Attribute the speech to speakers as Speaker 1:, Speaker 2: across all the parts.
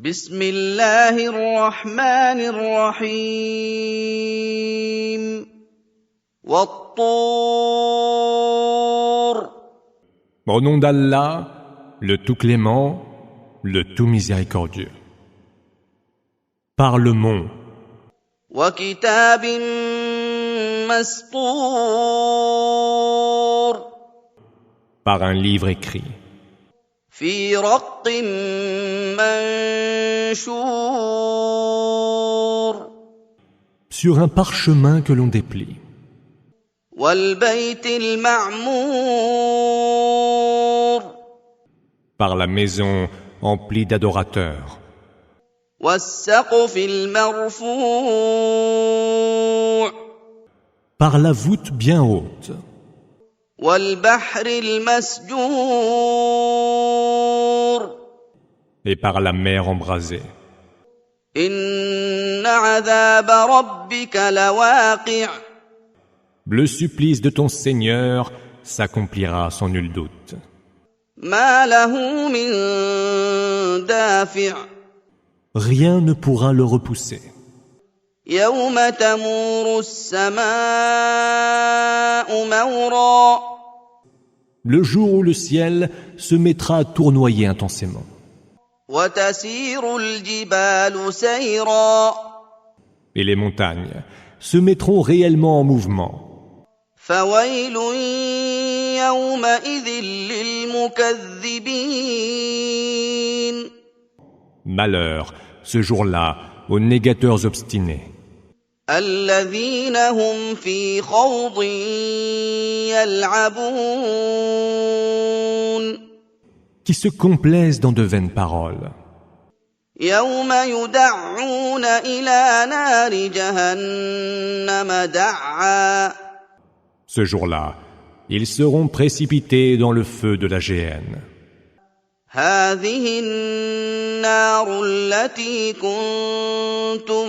Speaker 1: بسم الله الرحمن الرحيم والطور.
Speaker 2: Au nom d'Allah, le tout clément, le tout miséricordieux. Par le mont.
Speaker 1: وكتاب مسطور.
Speaker 2: Par un livre écrit.
Speaker 1: في رق منشور.
Speaker 2: Sur un parchemin que l'on déplie.
Speaker 1: والبيت المعمور.
Speaker 2: Par la maison emplie d'adorateurs.
Speaker 1: والسقف المرفوع.
Speaker 2: Par la voûte bien haute.
Speaker 1: والبحر المسجور.
Speaker 2: Et par la mer embrasée.
Speaker 1: إن عذاب ربك لواقع.
Speaker 2: Le supplice de ton Seigneur s'accomplira sans nul doute.
Speaker 1: ما له من دافع.
Speaker 2: Rien ne pourra le repousser.
Speaker 1: يوم تمور السماء مورا.
Speaker 2: Le jour où le ciel se mettra à tournoyer intensément.
Speaker 1: وتسير الجبال سيرا.
Speaker 2: Et les montagnes se mettront réellement en mouvement.
Speaker 1: فويل يومئذ للمكذبين.
Speaker 2: Malheur, ce jour-là, aux négateurs obstinés.
Speaker 1: الذين هم في خوض يلعبون.
Speaker 2: Qui se complaisent dans de vaines paroles.
Speaker 1: يوم يدعون إلى نار جهنم دعا.
Speaker 2: Ce jour-là, ils seront précipités dans le feu de la géhenne.
Speaker 1: هذه النار التي كنتم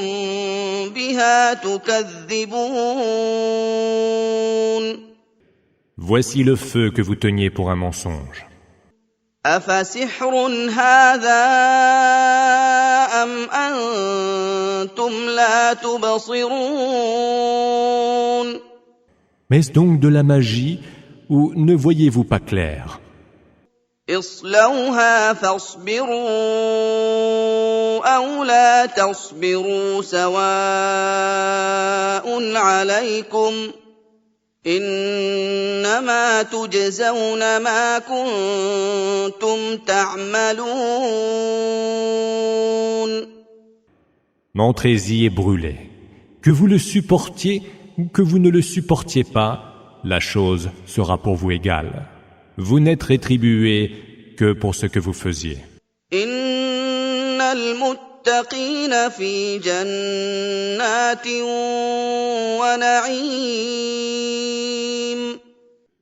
Speaker 1: بها تكذبون.
Speaker 2: Voici le feu que vous teniez pour un mensonge.
Speaker 1: أفسحر هذا أم أنتم لا تبصرون.
Speaker 2: Mais-ce donc de la magie ou ne voyez-vous pas clair?
Speaker 1: اصلوها فاصبروا أو لا تصبروا سواء عليكم إنما تجزون ما كنتم تعملون.
Speaker 2: Entrez-y et brûlez. Que vous le supportiez ou que vous ne le supportiez pas, la chose sera pour vous égale. Vous n'êtes rétribués que pour ce que vous faisiez.
Speaker 1: إن المتقين في جنات ونعيم.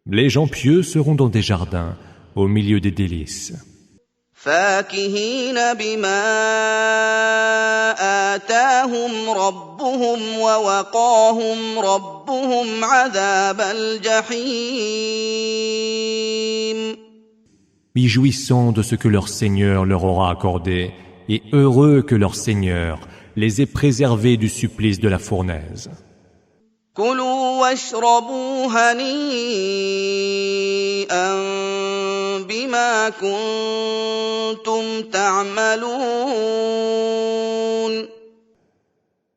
Speaker 2: Les gens pieux seront dans des jardins, au milieu des délices.
Speaker 1: فاكهين بما آتاهم ربهم ووقاهم ربهم عذاب الجحيم.
Speaker 2: Jouissant de ce que leur Seigneur leur aura accordé, et heureux que leur Seigneur les ait préservés du supplice de la fournaise.
Speaker 1: كلوا واشربوا هنيئا بما كنتم تعملون.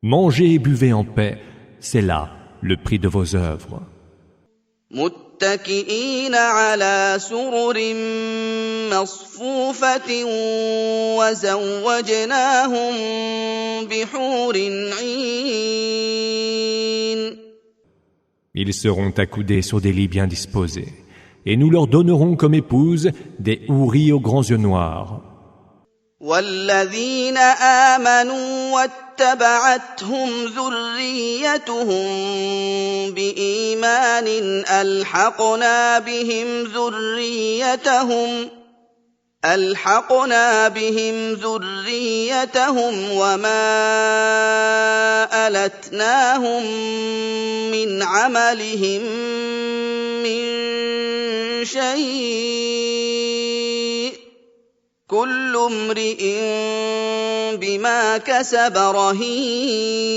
Speaker 2: Mangez et buvez en paix, c'est là le prix de vos œuvres.
Speaker 1: متكئين على سرر مصفوفة وزوجناهم بحور عين.
Speaker 2: Ils seront accoudés sur des lits bien disposés, et nous leur donnerons comme épouses des houris aux grands yeux noirs.
Speaker 1: والذين آمنوا واتبعتهم ذريتهم بإيمان ألحقنا بهم ذريتهم وما ألتناهم من عملهم من شيء كل امرئ بما كسب رهين.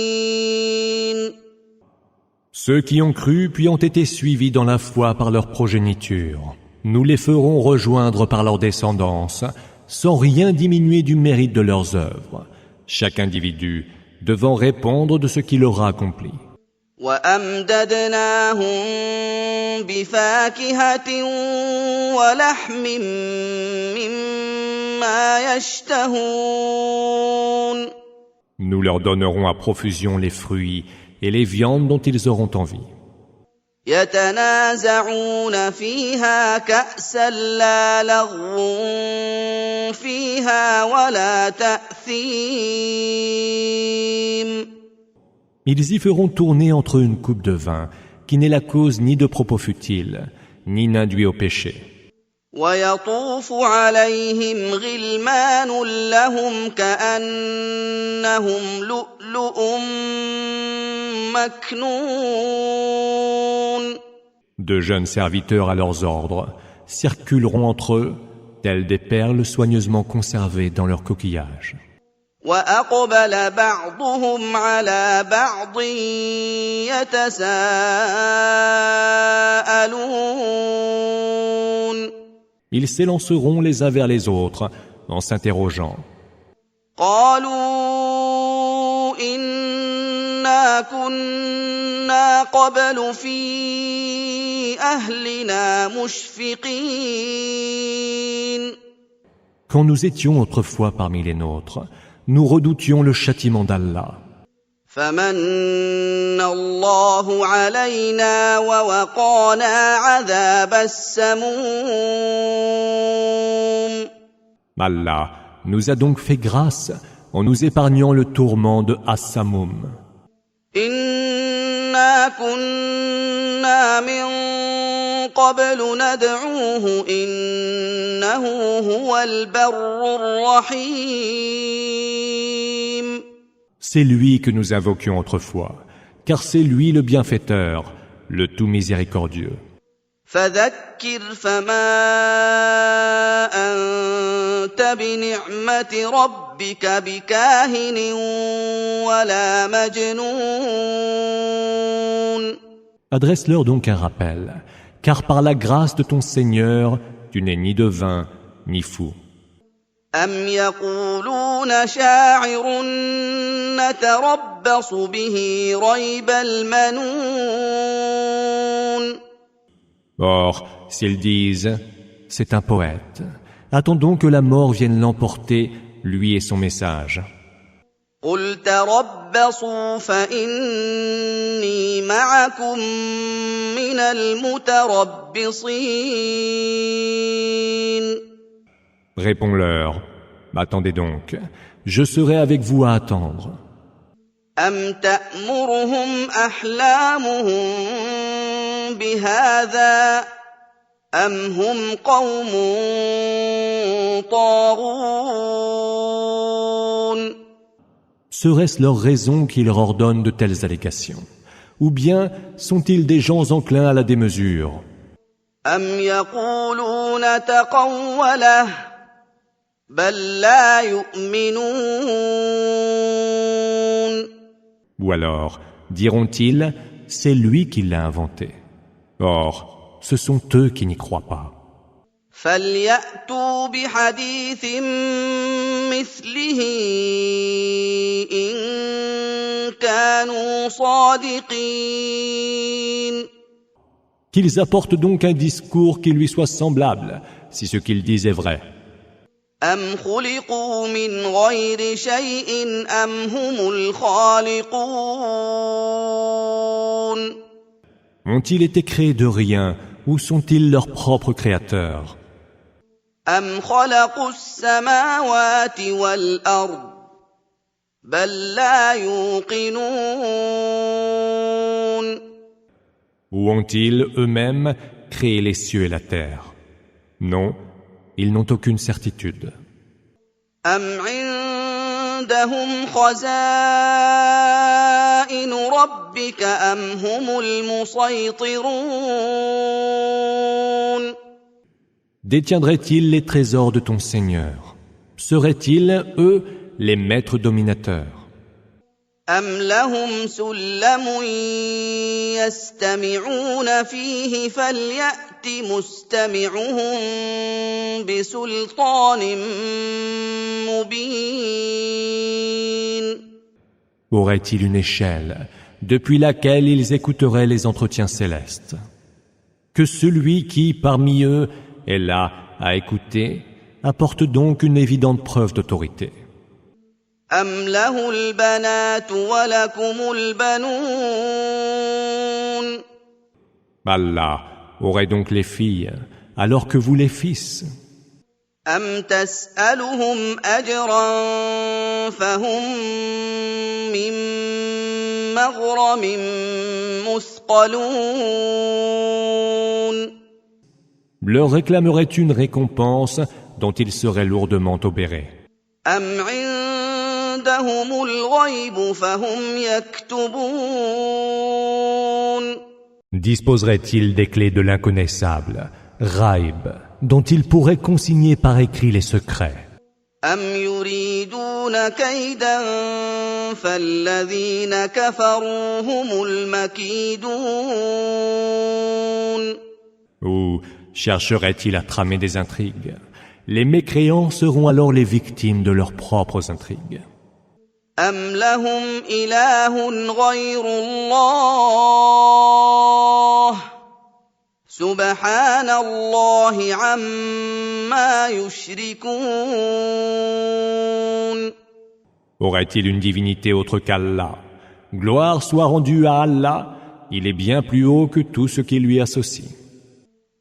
Speaker 2: Ceux qui ont cru puis ont été suivis dans la foi par leur progéniture, nous les ferons rejoindre par leur descendance, sans rien diminuer du mérite de leurs œuvres, chaque individu devant répondre de ce qu'il aura accompli.
Speaker 1: وأمددناهم بفاكهة ولحم مما يشتهون.
Speaker 2: Nous leur donnerons à profusion les fruits et les viandes dont ils auront envie.
Speaker 1: يتنازعون فيها كأسا لا لغو فيها ولا تأثيم.
Speaker 2: Ils y feront tourner entre eux une coupe de vin, qui n'est la cause ni de propos futiles, ni n'induit au péché.
Speaker 1: ويطوف عليهم غلمان لهم كأنهم لؤلؤ مكنون.
Speaker 2: De jeunes serviteurs à leurs ordres circuleront entre eux, tels des perles soigneusement conservées dans leur coquillage.
Speaker 1: وأقبل بعضهم على بعض يتساءلون.
Speaker 2: Ils s'élanceront les uns vers les autres en s'interrogeant.
Speaker 1: قالوا إنا كنا قبل في أهلنا مشفقين.
Speaker 2: Quand nous étions autrefois parmi les nôtres, nous redoutions le châtiment d'Allah.
Speaker 1: فمن الله علينا ووقانا عذاب السموم.
Speaker 2: Allah nous a donc fait grâce en nous épargnant le tourment de As-Samum.
Speaker 1: إنا كنا من قبل ندعوه إنه هو البر الرحيم.
Speaker 2: C'est lui que nous invoquions autrefois, car c'est lui le bienfaiteur, le tout miséricordieux.
Speaker 1: فذكر فما أنت بنعمة ربك بكاهن ولا مجنون.
Speaker 2: Adresse-leur donc un rappel, car par la grâce de ton Seigneur, tu n'es ni devin, ni fou.
Speaker 1: أم يقولون شاعر نتربص به ريب المنون.
Speaker 2: Or, s'ils disent « c'est un poète », attendons que la mort vienne l'emporter, lui et son message.
Speaker 1: قل تربصوا فإني معكم من المتربصين.
Speaker 2: Réponds-leur « attendez donc, je serai avec vous à attendre. »
Speaker 1: أم تأمرهم أحلامهم بهذا أم هم قوم طاغون.
Speaker 2: Serait-ce leur raison qui leur ordonne de telles allégations? Ou bien sont-ils des gens enclins à la démesure?
Speaker 1: أم يقولون تقوله بل لا يؤمنون.
Speaker 2: Ou alors, diront-ils, c'est lui qui l'a inventé. Or, ce sont eux qui n'y croient pas.
Speaker 1: فليأتوا بحديث مثله إن كانوا صادقين.
Speaker 2: Qu'ils apportent donc un discours qui lui soit semblable, si ce qu'ils disent est vrai.
Speaker 1: أم خلقوا من غير شيء أم هم الخالقون.
Speaker 2: Ont-ils été créés de rien ou sont-ils leurs propres créateurs?
Speaker 1: أم خلقوا السماوات والأرض بل لا يوقنون.
Speaker 2: Ou ont-ils eux-mêmes créé les cieux et la terre? Non, ils n'ont aucune certitude.
Speaker 1: أم عندهم خزائن ربك أم هم المسيطرون.
Speaker 2: Détiendraient-ils les trésors de ton Seigneur? Seraient-ils, eux, les maîtres dominateurs?
Speaker 1: أَمْ لَهُمْ سُلَّمٌ يَسْتَمِعُونَ فِيهِ فَلْيَأْتِ مُسْتَمِعُهُم بِسُلْطَانٍ مُّبِينٍ
Speaker 2: Aurait-il une échelle depuis laquelle ils écouteraient les entretiens célestes? Que celui qui, parmi eux, est là à écouter, apporte donc une évidente preuve d'autorité.
Speaker 1: أَمْ لَهُ الْبَنَاتُ وَلَكُمُ الْبَنُونَ
Speaker 2: Allah aurait donc les filles, alors que vous les fils.
Speaker 1: أَمْ تَسْأَلُهُمْ أَجْرًا فَهُمْ مِنْ مَغْرَمٍ مُثْقَلُونَ
Speaker 2: Leur réclamerait une récompense dont ils seraient lourdement obérés.
Speaker 1: أَمْ عِندَهُمُ الْغَيْبُ فَهُمْ يَكْتُبُونَ
Speaker 2: Disposerait-il des clés de l'inconnaissable, Ghaib, dont il pourrait consigner par écrit les secrets?
Speaker 1: أَمْ يُرِيدُونَ كَيْدًا فَالَّذِينَ كَفَرُوا هُمُ الْمَكِيدُونَ
Speaker 2: Ou chercherait-il à tramer des intrigues? Les mécréants seront alors les victimes de leurs propres intrigues.
Speaker 1: أَمْ لَهُمْ إِلَٰهٌ غَيْرُ اللَّهِ سُبْحَانَ اللَّهِ عَمَّا يُشْرِكُونَ
Speaker 2: Aurait-il une divinité autre qu'Allah? Gloire soit rendue à Allah, il est bien plus haut que tout ce qui lui associe.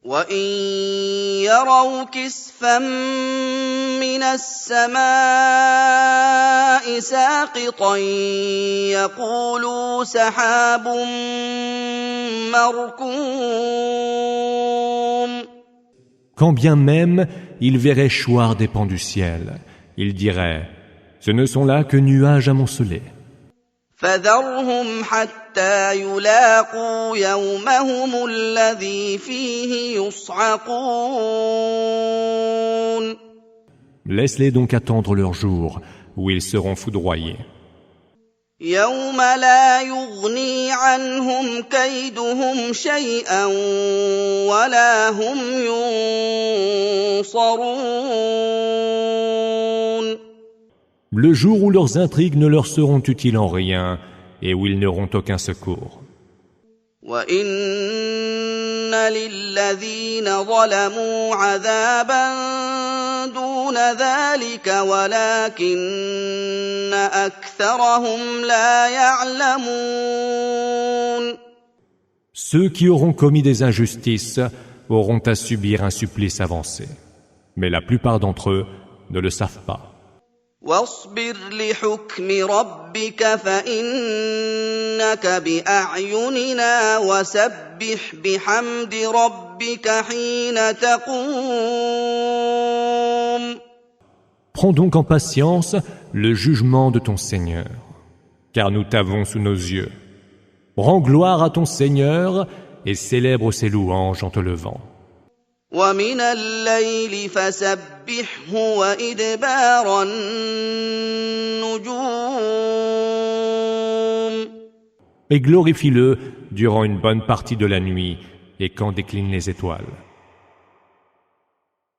Speaker 1: وَإِن يَرَوْا كِسْفًا مِّنَ السَّمَاءِ سَاقِطًا يَقُولُوا سَحَابٌ مَّرْكُومٌ
Speaker 2: Quand bien même ils verraient choir des pans du ciel, ils diraient « Ce ne sont là que nuages amoncelés ».
Speaker 1: فَذَرْهُمْ حَتَّىٰ يُلَاقُوا يَوْمَهُمُ الَّذِي فِيهِ يُصْعَقُونَ
Speaker 2: Laisse-les donc attendre leur jour où ils seront foudroyés.
Speaker 1: يَوْمَ لَا يُغْنِي عَنْهُمْ كَيْدُهُمْ شَيْئًا وَلَا هُمْ يُنصَرُونَ
Speaker 2: Le jour où leurs intrigues ne leur seront utiles en rien et où ils n'auront aucun secours.
Speaker 1: وَإِنَّ لِلَّذِينَ ظَلَمُوا عَذَابًا دُونَ ذَلِكَ وَلَكِنَّ أَكْثَرَهُمْ لَا يَعْلَمُونَ
Speaker 2: Ceux qui auront commis des injustices auront à subir un supplice avancé. Mais la plupart d'entre eux ne le savent pas.
Speaker 1: وَاصْبِرْ لِحُكْمِ رَبِّكَ فَإِنَّكَ بِأَعْيُنِنَا وَسَبِّحْ بِحَمْدِ رَبِّكَ حِينَ تَقُومُ
Speaker 2: Prends donc en patience le jugement de ton Seigneur, car nous t'avons sous nos yeux. Rends gloire à ton Seigneur et célèbre ses louanges en te levant.
Speaker 1: وَمِنَ اللَّيْلِ فَسَبِّحْهُ وَإِدْبَارَ النُّجُومِ
Speaker 2: Et glorifie-le durant une bonne partie de la nuit et quand déclinent les étoiles.